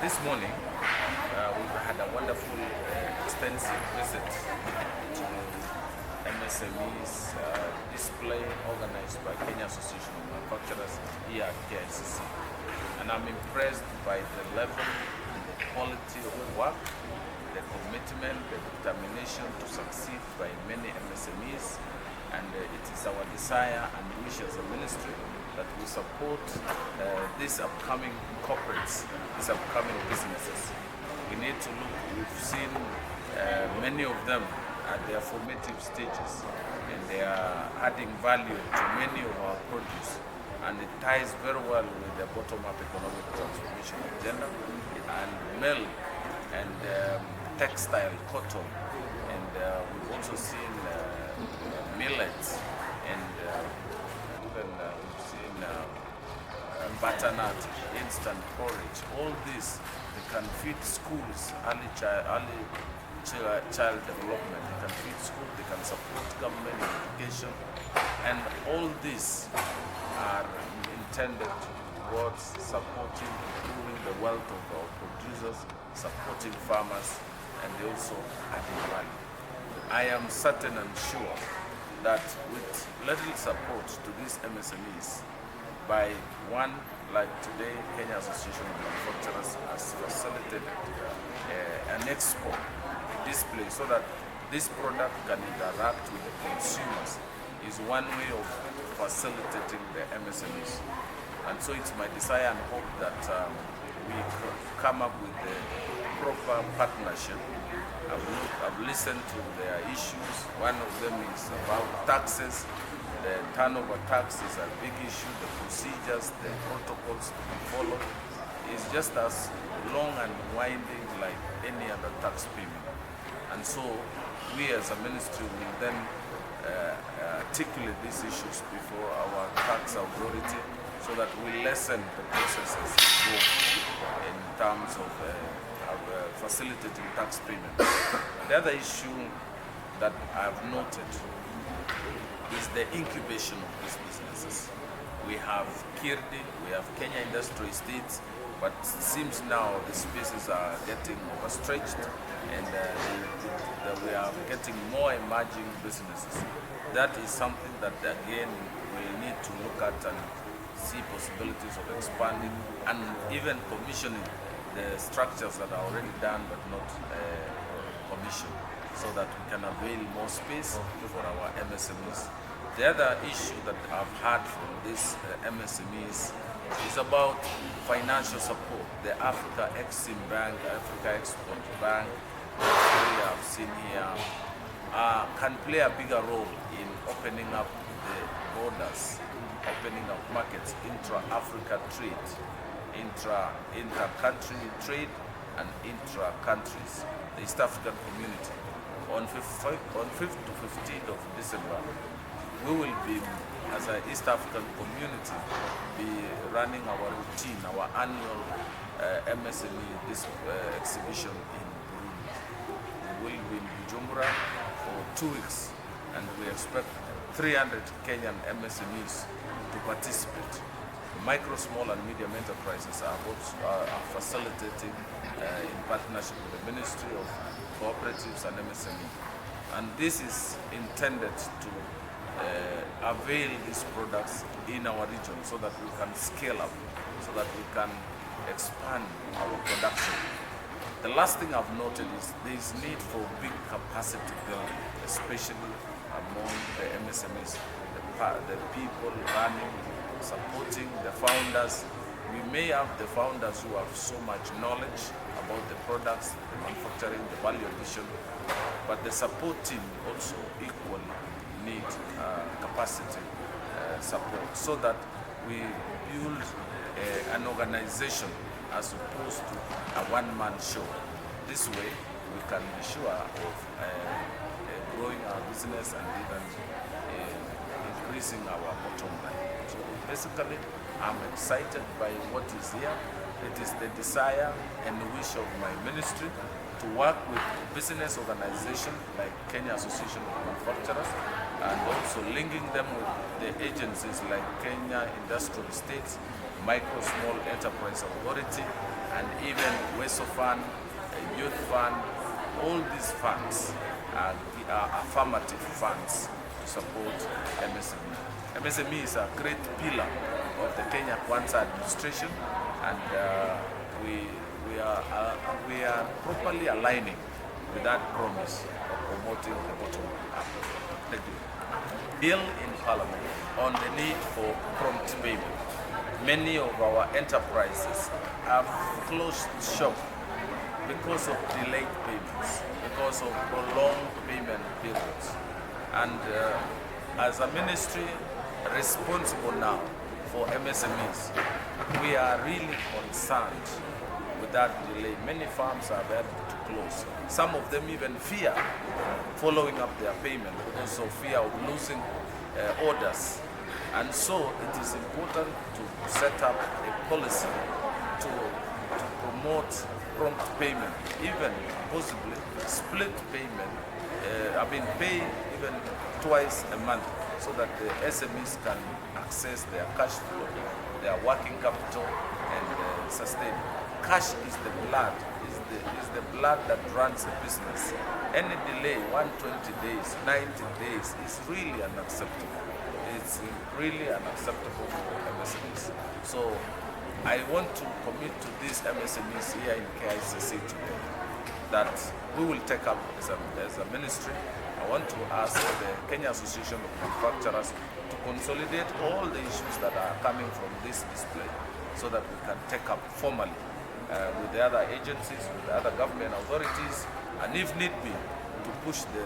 This morning, we had a wonderful, extensive visit to MSMEs display organized by Kenya Association of Manufacturers here at KICC. And I'm impressed by the level and the quality of the work, the commitment, the determination to succeed by many MSMEs. And it is our desire and wish as a ministry that we support these upcoming corporates, these upcoming businesses. We need to look, we've seen many of them at their formative stages, and they are adding value to many of our produce, and it ties very well with the bottom-up economic transformation agenda, and milk and textile, cotton, and we've also seen millets, and even we've seen butternut, instant porridge. All this, they can feed schools, early child development. They can feed schools, they can support government education, and all these are intended towards supporting, improving the wealth of our producers, supporting farmers, and also adding value. I am certain and sure that with little support to these MSMEs, by one, like today, Kenya Association of Manufacturers has facilitated an expo display so that this product can interact with the consumers, is one way of facilitating the MSMEs. And so it's my desire and hope that we could come up with a proper partnership. I've listened to their issues. One of them is about taxes. The turnover tax is a big issue. The procedures, the protocols to be followed is just as long and winding like any other tax payment. And so we as a ministry will then articulate these issues before our tax authority so that we lessen the processes involved in terms of facilitating tax payment. The other issue that I've noted is the incubation of these businesses. We have Kirdi, we have Kenya Industry Estates, but it seems now the spaces are getting overstretched, and we are getting more emerging businesses. That is something that again we need to look at and see possibilities of expanding and even commissioning the structures that are already done but not commissioned, so that we can avail more space for our MSMEs. The other issue that I've heard from these MSMEs is about financial support. The Africa Exim Bank, Africa Export Bank, that we have seen here, can play a bigger role in opening up the borders, opening up markets, intra-Africa trade, inter-country trade, and intra-countries, the East African community. On 5th to 15th of December, we will be, as an East African community, be running our routine, our annual MSME exhibition in Burundi. We will be in Bujumbura for 2 weeks, and we expect 300 Kenyan MSMEs to participate. Micro, small, and medium enterprises are facilitating in partnership with the Ministry of Cooperatives and MSME. And this is intended to avail these products in our region so that we can scale up, so that we can expand our production. The last thing I've noted is there is need for big capacity building, especially among the MSMEs, the people running, supporting the founders. We may have the founders who have so much knowledge about the products, the manufacturing, the value addition, but the support team also equally need capacity support so that we build an organization as opposed to a one-man show. This way we can be sure of growing our business and even increasing our bottom line. So basically, I'm excited by what is here. It is the desire and wish of my ministry to work with business organizations like Kenya Association of Manufacturers, and also linking them with the agencies like Kenya Industrial Estates, Micro Small Enterprise Authority, and even WESO Fund, Youth Fund. All these funds are affirmative funds to support MSME. MSME is a great pillar of the Kenya Kwanza administration, and we are properly aligning with that promise of promoting the bottom up. Thank you. Bill in Parliament on the need for prompt payment. Many of our enterprises have closed shop because of delayed payments, because of prolonged payment periods. And as a ministry responsible now for MSMEs, we are really concerned with that delay. Many farms are about to close. Some of them even fear following up their payment because of fear of losing orders. And so it is important to set up a policy to promote prompt payment, even possibly split payment, pay even twice a month, so that the SMEs can access their cash flow, their working capital, and sustain. Cash is the blood, is the blood that runs the business. Any delay, 120 days, 90 days, is really unacceptable. It's really unacceptable for MSMEs. So I want to commit to these MSMEs here in KICC today that we will take up as a ministry. I want to ask the Kenya Association of Manufacturers to consolidate all the issues that are coming from this display so that we can take up formally with the other agencies, with the other government authorities, and if need be, to push the